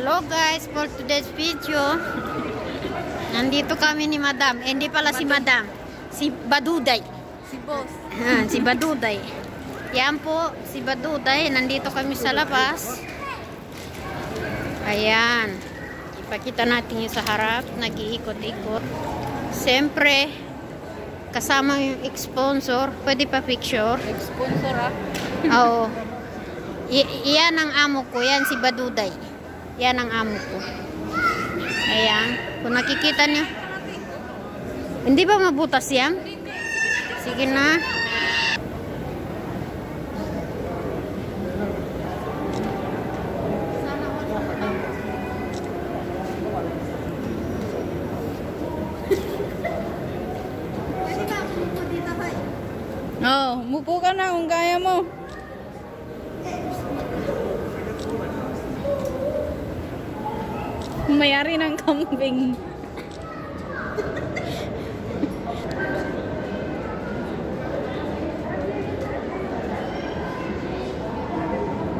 Hello guys, for today's video, nandito kami ni Madam. Hindi pala si Madam, si Baduday. Si Boss. Si Baduday. Yan po, si Baduday. Nandito kami sa labas. Ayan. Ipakita natin yung sa harap. Nag-iikot-ikot. Siyempre, kasama yung sponsor. Pwede pa picture? Sponsor ah. Oo. Yan ang amo ko. Yan si Baduday. Yan ang amo ko. Ayan. Kung nakikita niyo. Hindi ba mabutas yan? Sige na. Oh, mupo ka na kung kaya mo. Mayari ng kambing.